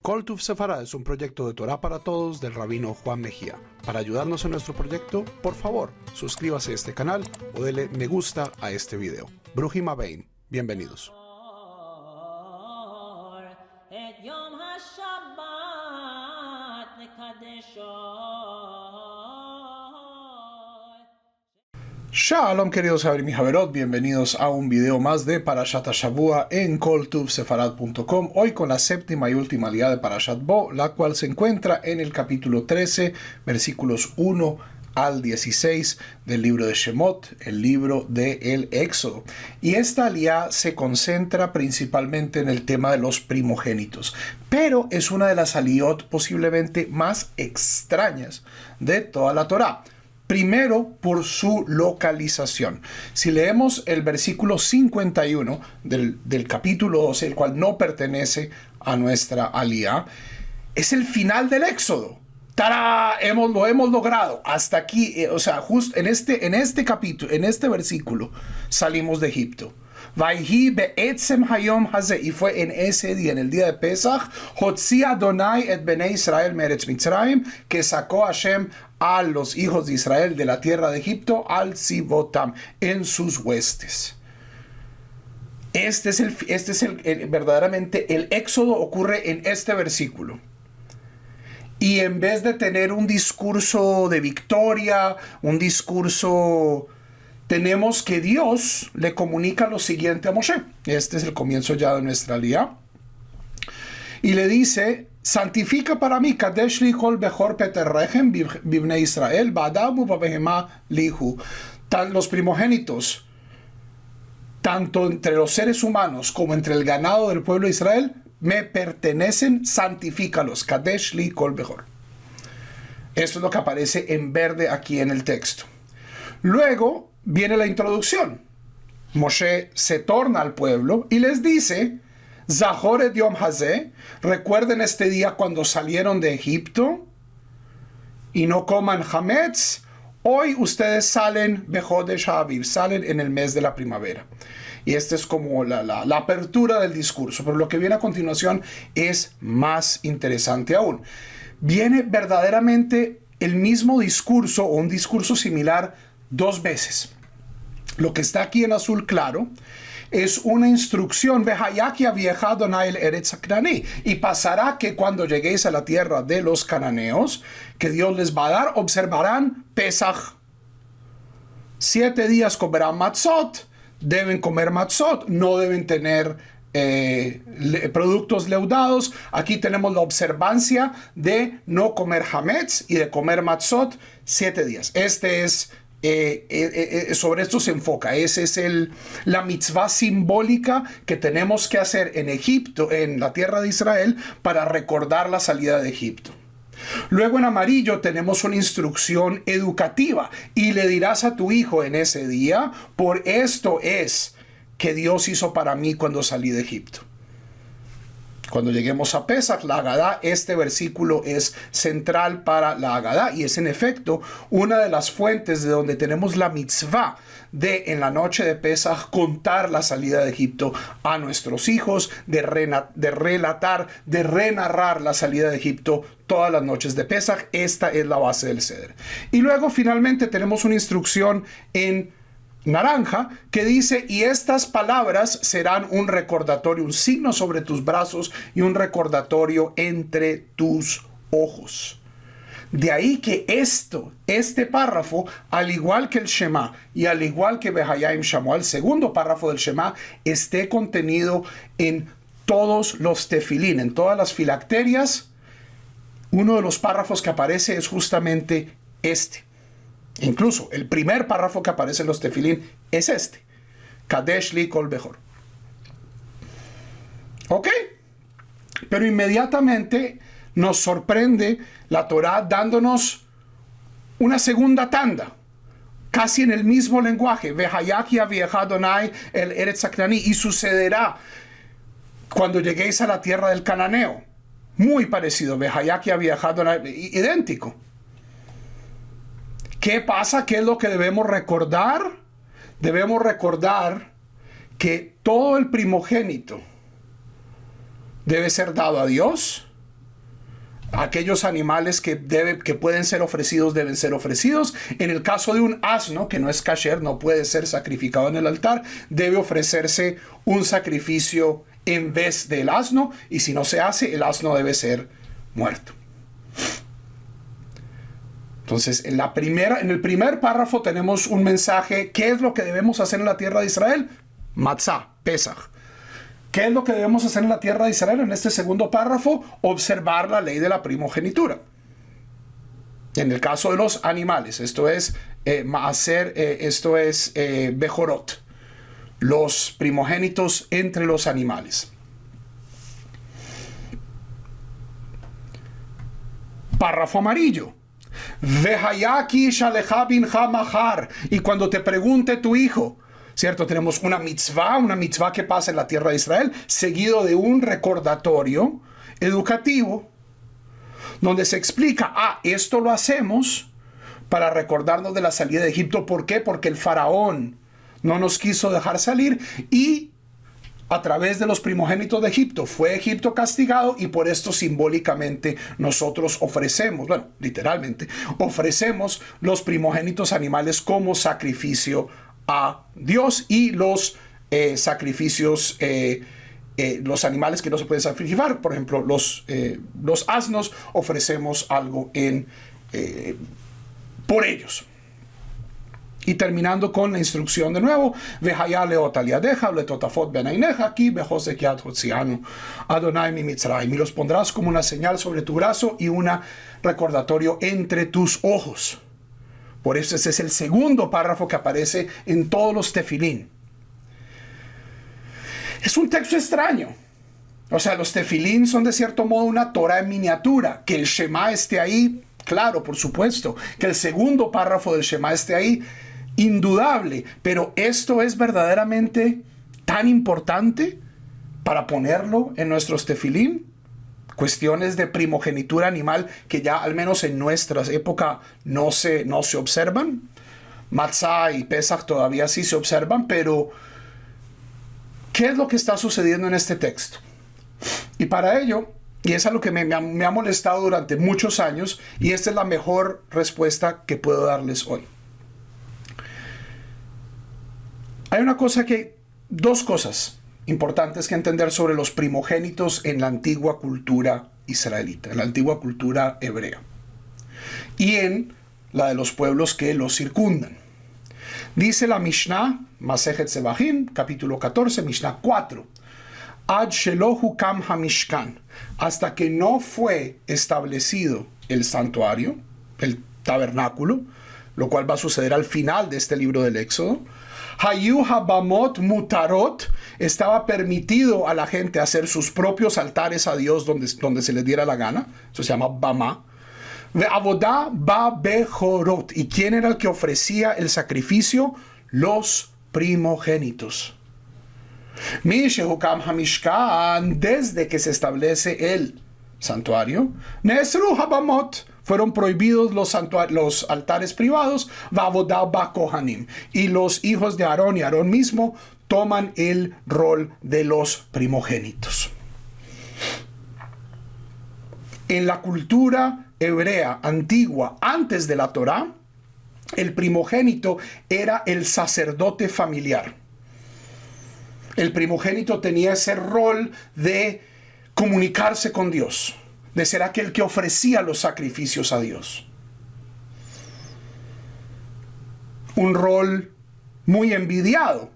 Kol Tuv Sefarad es un proyecto de Torah para Todos del rabino Juan Mejía. Para ayudarnos en nuestro proyecto, por favor, suscríbase a este canal o dele me gusta a este video. Bruhim Habein. Bienvenidos. Shalom, queridos Javerim y Javerot, bienvenidos a un video más de Parashat HaShavua en koltuvsefarad.com. Hoy con la séptima y última aliyá de Parashat Bo, la cual se encuentra en el capítulo 13, versículos 1 al 16 del libro de Shemot, el libro del Éxodo. Y esta aliyá se concentra principalmente en el tema de los primogénitos, pero es una de las aliyot posiblemente más extrañas de toda la Torá. Primero, por su localización. Si leemos el versículo 51 del capítulo 12, el cual no pertenece a nuestra aliyá, es el final del Éxodo. ¡Tará! Lo hemos logrado. Hasta aquí, justo en este capítulo, en este versículo, salimos de Egipto. Vayhi be'etzem hayom hazeh, y fue en ese día, en el día de Pesach, Hotzi Adonai et bnei Israel meretz Mitzrayim, que sacó Hashem a los hijos de Israel de la tierra de Egipto, al Sibotam, en sus huestes. Verdaderamente el éxodo ocurre en este versículo. Y en vez de tener un discurso de victoria, tenemos que Dios le comunica lo siguiente a Moshe. Este es el comienzo ya de nuestra aliyá. Y le dice: santifica para mí, Kadesh li kol bechor peterrechem bibnei Israel, ba'adamu ba'behemá lihu. Los primogénitos, tanto entre los seres humanos como entre el ganado del pueblo de Israel, me pertenecen, santifícalos. Kadesh li kol bechor. Esto es lo que aparece en verde aquí en el texto. Luego viene la introducción. Moshe se torna al pueblo y les dice: Zahor et Yom Hazeh, recuerden este día cuando salieron de Egipto y no coman hametz. Hoy ustedes salen Bejodesh Ha'aviv, salen en el mes de la primavera. Y esta es como la apertura del discurso. Pero lo que viene a continuación es más interesante aún. Viene verdaderamente el mismo discurso o un discurso similar dos veces. Lo que está aquí en azul claro es una instrucción: y pasará que cuando lleguéis a la tierra de los cananeos, que Dios les va a dar, observarán Pesach. 7 días comerán matzot, deben comer matzot, no deben tener productos leudados. Aquí tenemos la observancia de no comer hametz y de comer matzot 7 días. Sobre esto se enfoca. Esa es la mitzvah simbólica que tenemos que hacer en Egipto, en la tierra de Israel, para recordar la salida de Egipto. Luego en amarillo tenemos una instrucción educativa: y le dirás a tu hijo en ese día, por esto es que Dios hizo para mí cuando salí de Egipto. Cuando lleguemos a Pesach, la Agadá, este versículo es central para la Agadá y es en efecto una de las fuentes de donde tenemos la mitzvah de en la noche de Pesach contar la salida de Egipto a nuestros hijos, de relatar, de renarrar la salida de Egipto todas las noches de Pesach. Esta es la base del Seder. Y luego finalmente tenemos una instrucción en naranja que dice: y estas palabras serán un recordatorio, un signo sobre tus brazos y un recordatorio entre tus ojos. De ahí que este párrafo, al igual que el Shema y al igual que Behayim Shamuel, el segundo párrafo del Shema, esté contenido en todos los tefilín, en todas las filacterias. Uno de los párrafos que aparece es justamente este. Incluso el primer párrafo que aparece en los tefilín es este: Kadesh li kol bechor. ¿Ok? Pero inmediatamente nos sorprende la Torá dándonos una segunda tanda, casi en el mismo lenguaje: Vehayaki avieja Adonai el eretz haKnani, y sucederá cuando lleguéis a la tierra del cananeo. Muy parecido, Vehayaki avieja Adonai, idéntico. ¿Qué pasa? ¿Qué es lo que debemos recordar? Debemos recordar que todo el primogénito debe ser dado a Dios Aquellos animales que pueden ser ofrecidos deben ser ofrecidos. En el caso de un asno, que no es kasher, no puede ser sacrificado en el altar, debe ofrecerse un sacrificio en vez del asno, y si no se hace, el asno debe ser muerto. Entonces, en el primer párrafo tenemos un mensaje. ¿Qué es lo que debemos hacer en la tierra de Israel? Matzah, Pesach. ¿Qué es lo que debemos hacer en la tierra de Israel? En este segundo párrafo, observar la ley de la primogenitura. En el caso de los animales, esto es Bejorot, los primogénitos entre los animales. Párrafo amarillo. Y cuando te pregunte tu hijo, ¿cierto? Tenemos una mitzvah que pasa en la tierra de Israel, seguido de un recordatorio educativo, donde se explica, esto lo hacemos para recordarnos de la salida de Egipto. ¿Por qué? Porque el faraón no nos quiso dejar salir, y a través de los primogénitos de Egipto fue Egipto castigado, y por esto simbólicamente nosotros ofrecemos, literalmente, ofrecemos los primogénitos animales como sacrificio a Dios, y los sacrificios, los animales que no se pueden sacrificar, por ejemplo, los asnos, ofrecemos algo por ellos. Y terminando con la instrucción de nuevo, y los pondrás como una señal sobre tu brazo y un recordatorio entre tus ojos. Por eso ese es el segundo párrafo que aparece en todos los tefilín. Es un texto extraño. O sea, los tefilín son de cierto modo una Torah en miniatura. Que el Shema esté ahí, claro, por supuesto. Que el segundo párrafo del Shema esté ahí, indudable. Pero esto es verdaderamente tan importante para ponerlo en nuestros tefilín. Cuestiones de primogenitura animal que ya al menos en nuestra época no se observan. Matzah y Pesach todavía sí se observan, pero ¿qué es lo que está sucediendo en este texto? Y para ello, y es algo que me ha molestado durante muchos años, y esta es la mejor respuesta que puedo darles hoy. Hay dos cosas importantes que entender sobre los primogénitos en la antigua cultura israelita, en la antigua cultura hebrea, y en la de los pueblos que los circundan. Dice la Mishnah, Masejet Zebahim, capítulo 14, Mishnah 4, Ad shelo hukam hamishkan, hasta que no fue establecido el santuario, el tabernáculo, lo cual va a suceder al final de este libro del Éxodo. Hayu habamot mutarot, estaba permitido a la gente hacer sus propios altares a Dios donde se les diera la gana. Eso se llama bama. Ve'avodah ba bejorot. ¿Y quién era el que ofrecía el sacrificio? Los primogénitos. Mishehukam hamishkan, desde que se establece el santuario, nesru habamot, fueron prohibidos los altares privados, va'avodah ba kohanim, y los hijos de Aarón y Aarón mismo toman el rol de los primogénitos. En la cultura hebrea antigua, antes de la Torá, el primogénito era el sacerdote familiar. El primogénito tenía ese rol de comunicarse con Dios, de ser aquel que ofrecía los sacrificios a Dios. Un rol muy envidiado.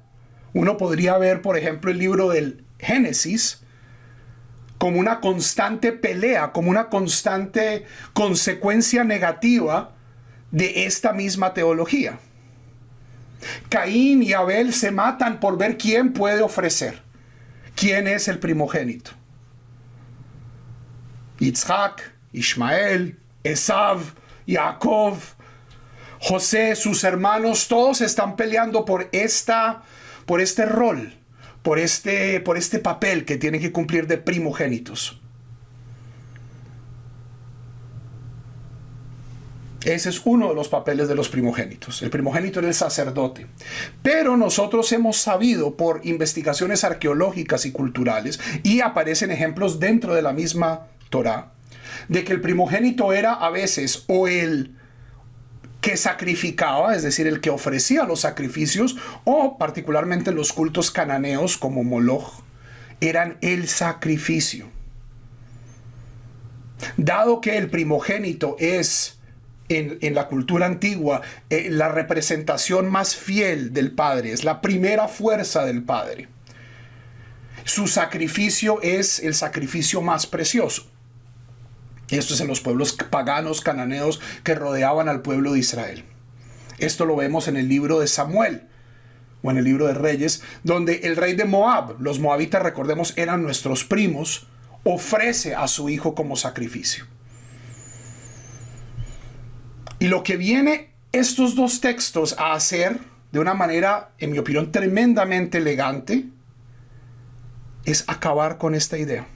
Uno podría ver, por ejemplo, el libro del Génesis como una constante pelea, como una constante consecuencia negativa de esta misma teología. Caín y Abel se matan por ver quién puede ofrecer, quién es el primogénito. Yitzhak, Ishmael, Esav, Jacob, José, sus hermanos, todos están peleando por este rol, por este papel que tienen que cumplir de primogénitos. Ese es uno de los papeles de los primogénitos. El primogénito era el sacerdote. Pero nosotros hemos sabido por investigaciones arqueológicas y culturales, y aparecen ejemplos dentro de la misma Torá, de que el primogénito era a veces o el que sacrificaba, es decir, el que ofrecía los sacrificios, o particularmente los cultos cananeos como Moloch, eran el sacrificio. Dado que el primogénito es en la cultura antigua la representación más fiel del Padre, es la primera fuerza del Padre, su sacrificio es el sacrificio más precioso. Esto es en los pueblos paganos cananeos que rodeaban al pueblo de Israel. Esto lo vemos en el libro de Samuel o en el libro de Reyes, donde el rey de Moab, los moabitas, recordemos, eran nuestros primos, ofrece a su hijo como sacrificio. Y lo que viene estos dos textos a hacer de una manera, en mi opinión, tremendamente elegante, es acabar con esta idea.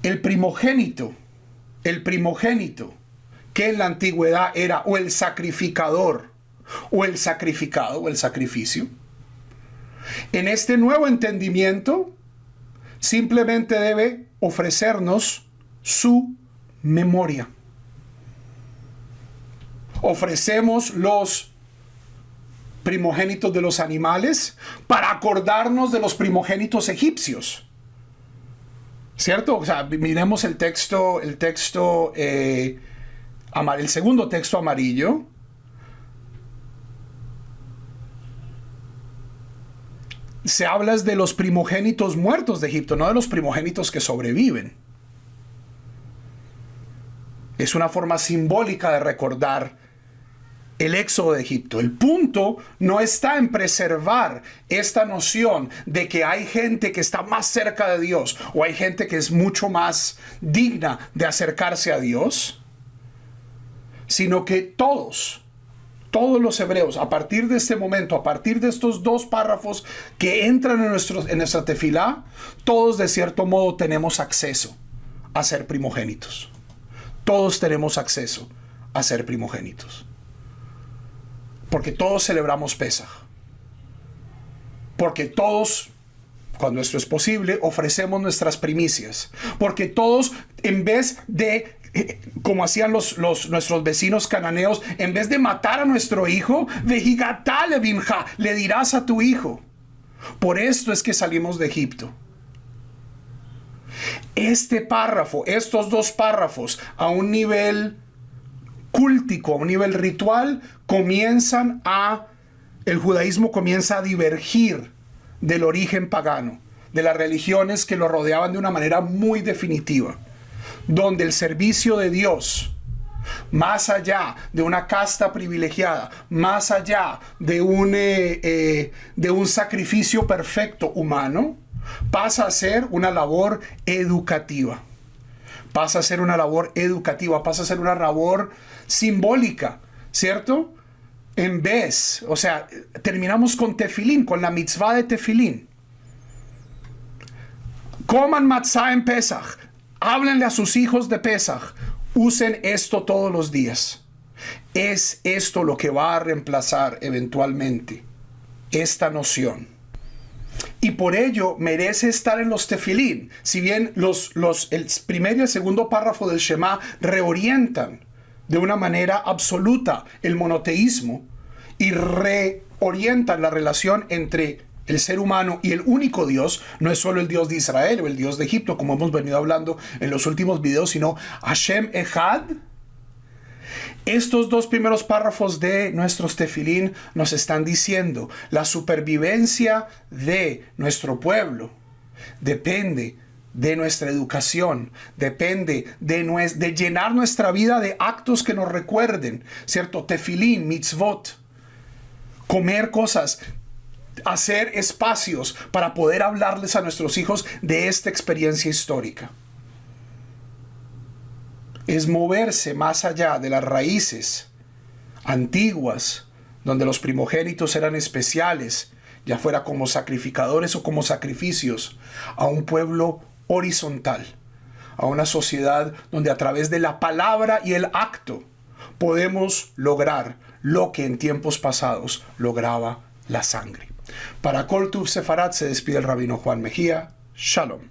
El primogénito que en la antigüedad era o el sacrificador o el sacrificado o el sacrificio, en este nuevo entendimiento simplemente debe ofrecernos su memoria. Ofrecemos los primogénitos de los animales para acordarnos de los primogénitos egipcios. ¿Cierto? O sea, miremos el segundo texto amarillo. Se habla de los primogénitos muertos de Egipto, no de los primogénitos que sobreviven. Es una forma simbólica de recordar el éxodo de Egipto. El punto no está en preservar esta noción de que hay gente que está más cerca de Dios o hay gente que es mucho más digna de acercarse a Dios, sino que todos los hebreos, a partir de este momento, a partir de estos dos párrafos que entran en nuestra tefilá, todos de cierto modo tenemos acceso a ser primogénitos. Todos tenemos acceso a ser primogénitos. Porque todos celebramos Pesaj. Porque todos, cuando esto es posible, ofrecemos nuestras primicias. Porque todos, en vez de, como hacían nuestros vecinos cananeos, en vez de matar a nuestro hijo, vejigatá lebimja, le dirás a tu hijo. Por esto es que salimos de Egipto. Este párrafo, estos dos párrafos, a un nivel cúltico, a un nivel ritual, el judaísmo comienza a divergir del origen pagano, de las religiones que lo rodeaban de una manera muy definitiva, donde el servicio de Dios, más allá de una casta privilegiada, más allá de un sacrificio perfecto humano, pasa a ser una labor educativa. Pasa a ser una labor educativa, pasa a ser una labor simbólica, ¿cierto? Terminamos con tefilín, con la mitzvah de tefilín. Coman matzá en Pesaj, háblenle a sus hijos de Pesaj, usen esto todos los días. Es esto lo que va a reemplazar eventualmente esta noción. Y por ello merece estar en los tefilín. Si bien el primer y el segundo párrafo del Shema reorientan de una manera absoluta el monoteísmo y reorientan la relación entre el ser humano y el único Dios, no es solo el Dios de Israel o el Dios de Egipto, como hemos venido hablando en los últimos videos, sino Hashem Echad. Estos dos primeros párrafos de nuestros tefilín nos están diciendo: la supervivencia de nuestro pueblo depende de nuestra educación, depende de llenar nuestra vida de actos que nos recuerden, ¿cierto? Tefilín, mitzvot, comer cosas, hacer espacios para poder hablarles a nuestros hijos de esta experiencia histórica. Es moverse más allá de las raíces antiguas, donde los primogénitos eran especiales, ya fuera como sacrificadores o como sacrificios, a un pueblo horizontal, a una sociedad donde a través de la palabra y el acto podemos lograr lo que en tiempos pasados lograba la sangre. Para Kol Tuv Sefarad se despide el rabino Juan Mejía. Shalom.